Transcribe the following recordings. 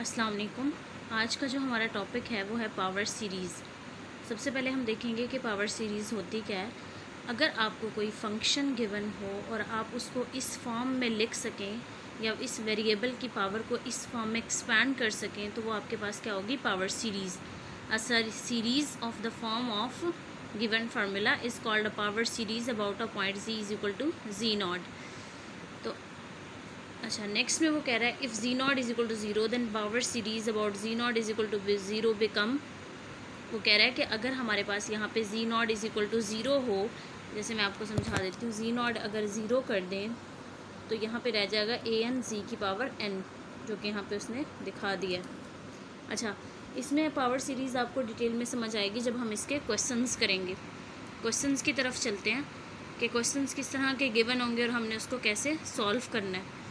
अस्सलाम वालेकुम। आज का जो हमारा टॉपिक है वो है पावर सीरीज़। सबसे पहले हम देखेंगे कि पावर सीरीज़ होती क्या है। अगर आपको कोई फंक्शन गिवन हो और आप उसको इस फॉर्म में लिख सकें या इस वेरिएबल की पावर को इस फॉर्म में एक्सपैंड कर सकें तो वो आपके पास क्या होगी, power series. A series of the form of given formula is called a power series about a point z is equal to z naught. तो अच्छा, नेक्स्ट में वो कह रहा है if z not is equal to zero then power series about z not is equal to zero become. वो कह रहा है कि अगर हमारे पास यहाँ पे G not is equal to zero हो, जैसे मैं आपको समझा देती हूँ, जी नॉट अगर ज़ीरो कर दें तो यहाँ पे रह जाएगा ए एन जी की पावर एन, जो कि यहाँ पे उसने दिखा दिया है। अच्छा, इसमें पावर सीरीज़ आपको डिटेल में समझ आएगी जब हम इसके क्वेश्चंस करेंगे। क्वेश्चंस की तरफ चलते हैं कि क्वेश्चंस किस तरह के गिवन होंगे और हमने उसको कैसे सॉल्व करना है।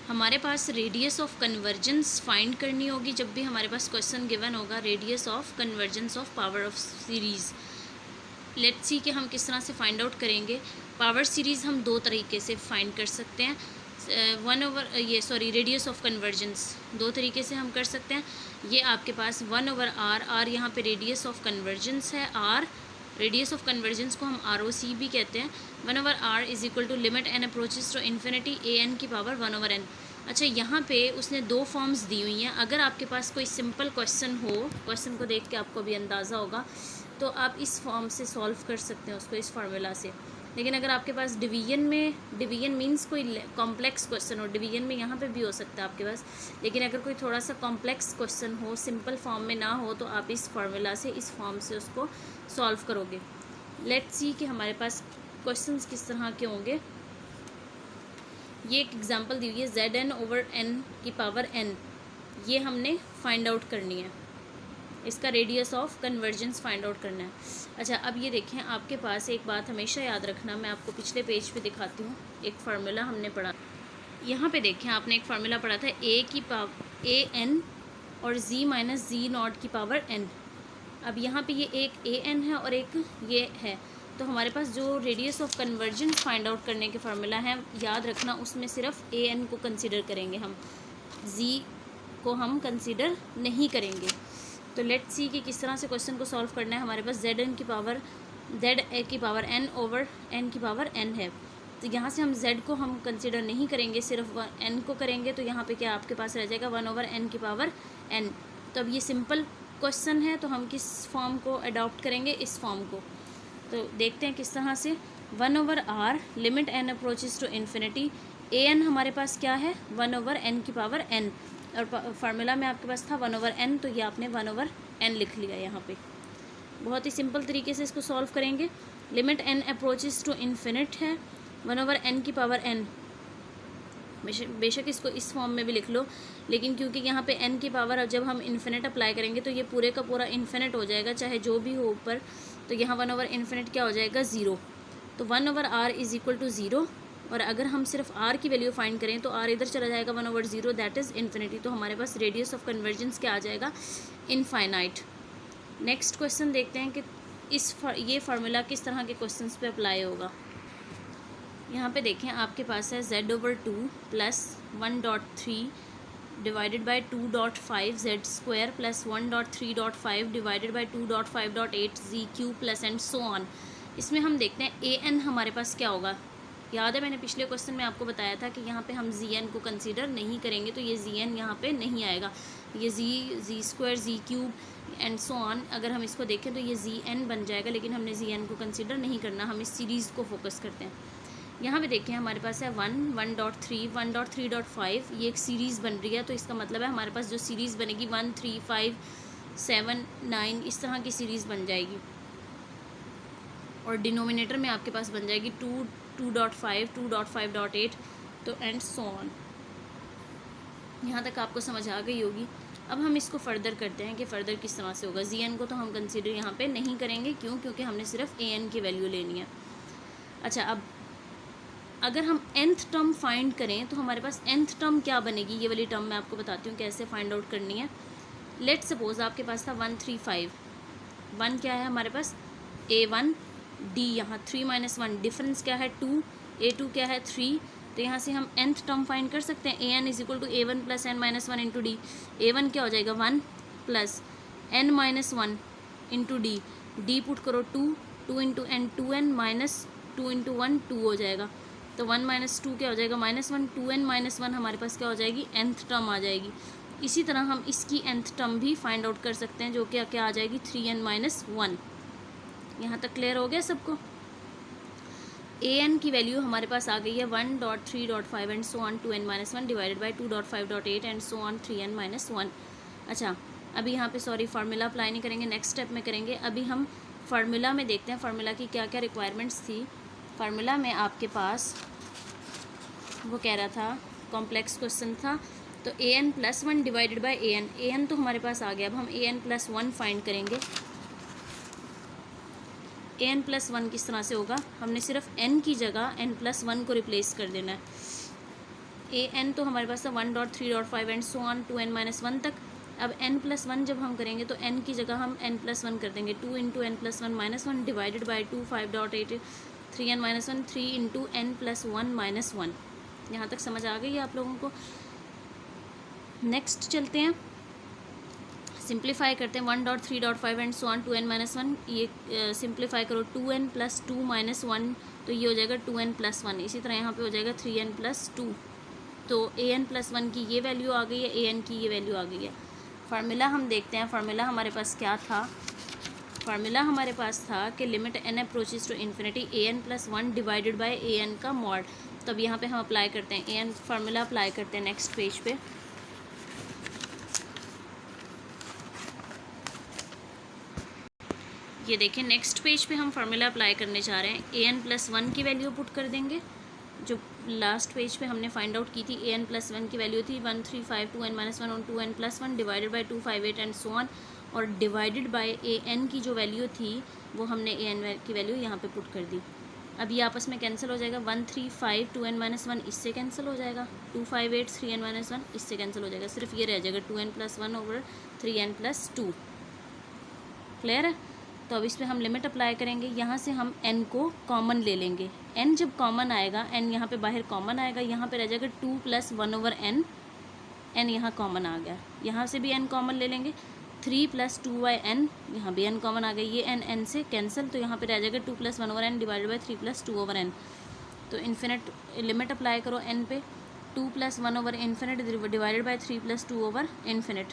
हमारे पास रेडियस ऑफ कन्वर्जेंस फाइंड करनी होगी जब भी हमारे पास क्वेश्चन गिवन होगा, radius of convergence of power of series. Let's see कि हम किस तरह से फाइंड आउट करेंगे। पावर सीरीज़ हम दो तरीके से फाइंड कर सकते हैं। रेडियस ऑफ कन्वर्जेंस दो तरीके से हम कर सकते हैं। ये आपके पास 1/r, आर यहाँ पे रेडियस ऑफ कन्वर्जेंस है, आर रेडियस ऑफ कन्वर्जेंस को हम ROC भी कहते हैं। 1/r is equal to limit n approaches to infinity a n की पावर 1/n। अच्छा, यहाँ पे उसने दो फॉर्म्स दी हुई हैं। अगर आपके पास कोई सिंपल क्वेश्चन हो, क्वेश्चन को देख के आपको भी अंदाज़ा होगा, तो आप इस फॉर्म से सॉल्व कर सकते हैं उसको, इस फार्मूला से। लेकिन अगर आपके पास डिवीजन मीन्स कोई कॉम्प्लेक्स क्वेश्चन हो, डिवीजन में यहाँ पे भी हो सकता है आपके पास, लेकिन अगर कोई थोड़ा सा कॉम्प्लेक्स क्वेश्चन हो, सिंपल फॉर्म में ना हो, तो आप इस फार्मूला से, इस फॉर्म से उसको सॉल्व करोगे। लेट्स सी कि हमारे पास क्वेश्चंस किस तरह के होंगे। ये एक एग्जांपल दी हुई है, Zn/n की पावर n, ये हमने फाइंड आउट करनी है। इसका radius of convergence find out करना है। अच्छा, अब ये देखें, आपके पास एक बात हमेशा याद रखना, मैं आपको पिछले पेज पे दिखाती हूँ। एक फार्मूला हमने पढ़ा, यहाँ पे देखें, आपने एक फार्मूला पढ़ा था ए एन और z माइनस जी नॉट की पावर n। अब यहाँ पे ये एक ए एन है और एक ये है, तो हमारे पास जो radius of convergence find out करने के फार्मूला है, याद रखना, उसमें सिर्फ ए एन को कंसिडर करेंगे हम, जी को हम कंसिडर नहीं करेंगे। तो लेट्स सी कि किस तरह से क्वेश्चन को सॉल्व करना है। हमारे पास जेड की पावर एन ओवर एन की पावर एन है, तो यहाँ से हम z को हम कंसिडर नहीं करेंगे, सिर्फ n को करेंगे। तो यहाँ पे क्या आपके पास रह जाएगा, 1/n की पावर n। तो अब ये सिंपल क्वेश्चन है, तो हम किस फॉर्म को अडॉप्ट करेंगे, इस फॉर्म को। तो देखते हैं किस तरह से। 1/r limit n approaches to infinity, a n हमारे पास क्या है, 1/n की पावर n, और फार्मूला में आपके पास था 1/n, तो ये आपने 1/n लिख लिया यहाँ पे। बहुत ही सिंपल तरीके से इसको सॉल्व करेंगे। Limit n approaches to infinite है, 1/n की पावर n। बेशक इसको इस फॉर्म में भी लिख लो, लेकिन क्योंकि यहाँ पे n की पावर जब हम इन्फिनिट अप्लाई करेंगे तो ये पूरे का पूरा इन्फिनिट हो जाएगा, चाहे जो भी हो ऊपर। तो यहाँ 1/इन्फिनिट क्या हो जाएगा, ज़ीरो। तो 1/r is equal to zero, और अगर हम सिर्फ r की वैल्यू फाइंड करें तो r इधर चला जाएगा, 1/0 दैट इज़ इन्फिनिटी। तो हमारे पास रेडियस ऑफ कन्वर्जेंस क्या आ जाएगा, इनफाइनाइट। नेक्स्ट क्वेश्चन देखते हैं कि ये फार्मूला किस तरह के क्वेश्चंस पे अप्लाई होगा। यहाँ पे देखें, आपके पास है z/2 plus 1.3 divided by 2.5 z² plus 1.3.5 divided by 2.5.8 z³ plus and so on. इसमें हम देखते हैं ए एन हमारे पास क्या होगा। याद है, मैंने पिछले क्वेश्चन में आपको बताया था कि यहाँ पे हम जी एन को कंसीडर नहीं करेंगे, तो ये जी एन यहाँ पे नहीं आएगा। ये z² z³ and so on, अगर हम इसको देखें तो ये जी एन बन जाएगा, लेकिन हमने जी एन को कंसीडर नहीं करना, हम इस सीरीज़ को फोकस करते हैं। यहाँ पे देखें, हमारे पास है 1, 1.3, 1.3.5, ये एक सीरीज़ बन रही है, तो इसका मतलब है हमारे पास जो सीरीज़ बनेगी 1, 3, 5, 7, 9 इस तरह की सीरीज़ बन जाएगी, और डिनोमिनेटर में आपके पास बन जाएगी 2, 2.5, 2.5.8, तो एंड सो ऑन। यहाँ तक आपको समझ आ गई होगी। अब हम इसको फर्दर करते हैं कि फ़र्दर किस तरह से होगा। जी एन को तो हम कंसिडर यहाँ पे नहीं करेंगे, क्योंकि हमने सिर्फ ए एन की वैल्यू लेनी है। अच्छा, अब अगर हम nth टर्म फाइंड करें तो हमारे पास nth टर्म क्या बनेगी, ये वाली टर्म मैं आपको बताती हूँ कैसे फाइंड आउट करनी है। लेट सपोज आपके पास था 1, 3, 5, 1 क्या है हमारे पास, A1 D, यहाँ 3 - 1 डिफरेंस क्या है 2, A2 क्या है 3, तो यहाँ से हम nth टर्म फाइंड कर सकते हैं। an is equal to a1 plus n minus one into d. a1 क्या हो जाएगा 1 plus n minus one into d. D put करो 2 into N 2n minus 2 into 1 2 हो जाएगा। तो 1 माइनस 2 क्या हो जाएगा -1। 2n माइनस 1 हमारे पास क्या हो जाएगी nth टर्म आ जाएगी। इसी तरह हम इसकी nth टर्म भी फाइंड आउट कर सकते हैं, जो कि क्या आ जाएगी 3n माइनस 1। यहाँ तक क्लियर हो गया सबको। an की वैल्यू हमारे पास आ गई है 1.3.5 and so on 2n minus 1 divided by 2.5.8 and so on 3n minus 1। अच्छा, अभी यहाँ पे सॉरी फार्मूला अप्लाई नहीं करेंगे, नेक्स्ट स्टेप में करेंगे। अभी हम फार्मूला में देखते हैं फार्मूला की क्या क्या रिक्वायरमेंट्स थी। फार्मूला में आपके पास वो कह रहा था, कॉम्प्लेक्स क्वेश्चन था, तो an plus 1 divided by an तो हमारे पास आ गया। अब हम an प्लस 1 फाइंड करेंगे। an प्लस 1 किस तरह से होगा, हमने सिर्फ n की जगह n प्लस 1 को रिप्लेस कर देना है। an तो हमारे पास था 1.3.5 and so on 2n minus 1 तक। अब n प्लस 1 जब हम करेंगे तो n की जगह हम n प्लस 1 कर देंगे। 2 into n plus 1 minus 1 divided by 2 5.8 3n minus 1 3 into n plus 1 minus 1। यहाँ तक समझ आ गई है आप लोगों को। नेक्स्ट चलते हैं, सिंप्लीफाई करते हैं। 1.3.5 and so on 2n minus 1। ये सिंप्लीफाई करो 2n प्लस 2 माइनस 1, तो ये हो जाएगा 2n प्लस 1। इसी तरह यहाँ पे हो जाएगा 3n प्लस 2। तो an प्लस 1 की ये वैल्यू आ गई है, an की ये वैल्यू आ गई है। फार्मूला हम देखते हैं, फार्मूला हमारे पास क्या था। फार्मूला हमारे पास था कि limit n approaches to infinity an plus 1 divided by an का मॉड। तो अब यहाँ पे हम अप्लाई करते हैं an फार्मूला अप्लाई करते हैं नेक्स्ट पेज पे। ये देखें नेक्स्ट पेज पे हम फार्मूला अप्लाई करने जा रहे हैं। an प्लस 1 की वैल्यू पुट कर देंगे, जो लास्ट पेज पे हमने फाइंड आउट की थी। an प्लस 1 की वैल्यू थी 135 2n माइनस 1 और 2n plus 1 divided by 258 and so on, और डिवाइडेड बाई an की जो वैल्यू थी वो हमने an की वैल्यू यहाँ पे पुट कर दी। अब ये आपस में कैंसिल हो जाएगा। 135 2n माइनस 1 इससे कैंसिल हो जाएगा, 258 3n माइनस 1 इससे कैंसिल हो जाएगा, सिर्फ ये रह जाएगा 2n plus 1 over 3n plus 2। Clear है। तो अब इस पर हम लिमिट अप्लाई करेंगे। यहाँ से हम n को कॉमन ले लेंगे। n जब कॉमन आएगा, n यहाँ पे बाहर कॉमन आएगा, यहाँ पे रह जाएगा 2 प्लस 1 ओवर n। n यहाँ कॉमन आ गया, यहाँ से भी n कॉमन ले लेंगे। 3 प्लस 2 बाई n, यहाँ भी n कॉमन आ गया, ये n से कैंसिल, तो यहाँ पे रह जाएगा 2 plus 1 over n divided by 3 plus 2 over n। तो इन्फिनिट लिमिट अप्लाई करो n पे, 2 plus 1 over infinite divided by 3 plus 2 over infinite.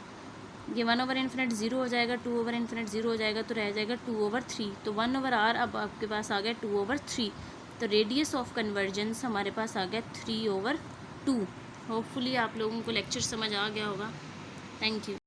ये 1 ओवर इन्फिनिट 0 हो जाएगा, 2 ओवर इन्फिनिट 0 हो जाएगा, तो रह जाएगा 2 ओवर 3। तो 1 ओवर r अब आपके पास आ गया 2 ओवर 3। तो रेडियस ऑफ कन्वर्जेंस हमारे पास आ गया 3 ओवर 2। होपफुली आप लोगों को लेक्चर समझ आ गया होगा। Thank you.